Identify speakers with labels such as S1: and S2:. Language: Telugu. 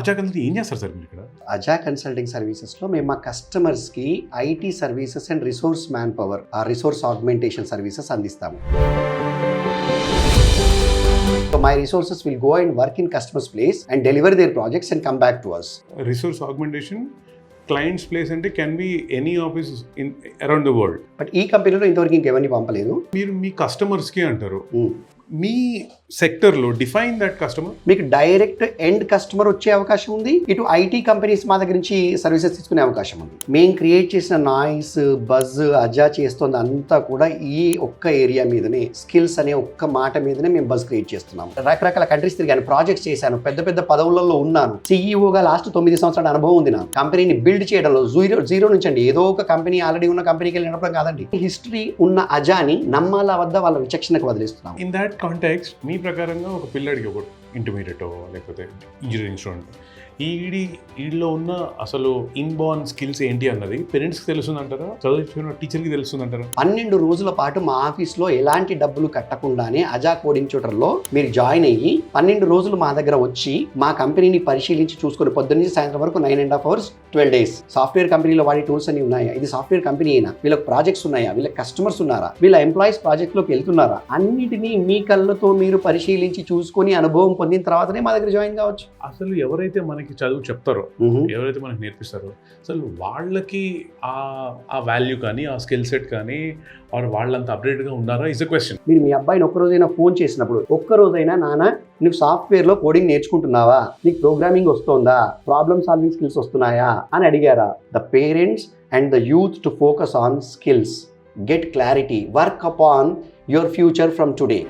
S1: అజా కలిసి ఏం చేస్తారు సార్ మీరు ఇక్కడ?
S2: అజా కన్సల్టింగ్ సర్వీసెస్లో మేము మా కస్టమర్స్కి IT services and resource man power ఆ రిసోర్స్ ఆగ్మెంటేషన్ సర్వీసెస్ అందిస్తాము. So my resources will go and work in customers' place and deliver their projects and come back to us.
S1: Resource augmentation clients place అంటే can be any office in around the world.
S2: But ఈ కంపెనీలో ఇంతవరకు ఇంకెవరిని పంపలేదు.
S1: మీరు మీ కస్టమర్స్కి అంటారు, మీ సెక్టర్లో డిఫైన్ దట్ కస్టమర్.
S2: మీకు డైరెక్ట్ ఎండ్ కస్టమర్ వచ్చే అవకాశం ఉంది, ఇటు ఐటీ కంపెనీస్ మా దగ్గర నుంచి సర్వీసెస్ తీసుకునే అవకాశం ఉంది. మేము క్రియేట్ చేసిన నాయిస్ బజ్ అజా చేస్తుంది అంతా కూడా ఈ ఒక్క ఏరియా మీదనే, స్కిల్స్ అనే ఒక్క మాట మీదనే మేము బజ్ క్రియేట్ చేస్తున్నాం. రకరకాల కంట్రీస్ తిరిగాను, ప్రాజెక్ట్స్ చేశాను, పెద్ద పెద్ద పదవులలో ఉన్నాను. సిఇఓగా లాస్ట్ 9 సంవత్సరాల అనుభవం ఉంది నా కంపెనీని బిల్డ్ చేయడంలో. జీరో నుంచి అండి, ఏదో ఒక కంపెనీ ఆల్రెడీ ఉన్న కంపెనీకి వెళ్ళినప్పుడు కాదండి, హిస్టరీ ఉన్న అజాని నమ్మాల వద్ద వాళ్ళ విచక్షణకు వదిలేస్తున్నాం.
S1: ఇన్ దాట్ కాంటెక్స్ట్ మీ ప్రకారంగా ఒక పిల్లడికి ఒక ఇంటర్మీడియట్ లేకపోతే ఇంజనీరింగ్ స్టూడెంట్ ఈడిలో ఉన్న అసలు ఇన్బార్న్ స్కిల్స్ ఏంటి అన్నది పేరెంట్స్కి తెలుస్తుందంటారా, చదువుతున్న టీచర్కి తెలుస్తుందంటారా? 12
S2: రోజుల పాటు మా ఆఫీస్లో ఎలాంటి డబ్బులు కట్టకుండానే అజా కోడింగ్ ట్యూటర్లో మీరు జాయిన్ అయ్యి 12 రోజులు మా దగ్గర వచ్చి మా కంపెనీని పరిశీలించి చూసుకొని పొద్దున్న నుంచి సాయంత్రం వరకు 9.5 hours 12 days. సాఫ్ట్వేర్ కంపెనీలో వాడి టూల్స్ అన్ని ఉన్నాయా, ఇది సాఫ్ట్వేర్ కంపెనీ అయినా, వీళ్ళకి ప్రాజెక్ట్స్ ఉన్నాయా, వీళ్ళకి కస్టమర్స్ ఉన్నారా, వీళ్ళ ఎంప్లాయీస్ ప్రాజెక్ట్లోకి వెళ్తున్నారా, అన్నిటినీ మీ కళ్ళతో మీరు పరిశీలించి చూసుకొని అనుభవం పొందిన తర్వాతనే మా దగ్గర జాయిన్ కావచ్చు.
S1: అసలు ఎవరైతే మనకి చదువు చెప్తారో, ఎవరైతే మనకి నేర్పిస్తారో, అసలు వాళ్ళకి ఆ వాల్యూ కానీ ఆ స్కిల్ సెట్ కానీ వాళ్ళంత అప్డేట్గా ఉన్నారా ఇస్ అ క్వశ్చన్.
S2: మీరు మీ అబ్బాయిని ఒక్కరోజైనా ఫోన్ చేసినప్పుడు, ఒక్కరోజైనా నాన్న నువ్వు సాఫ్ట్వేర్లో కోడింగ్ నేర్చుకుంటున్నావా, నీకు ప్రోగ్రామింగ్ వస్తుందా, ప్రాబ్లమ్ సాల్వింగ్ స్కిల్స్ వస్తున్నాయా అని అడిగారా? The parents and the youth to focus on skills, get clarity, work upon your future from today.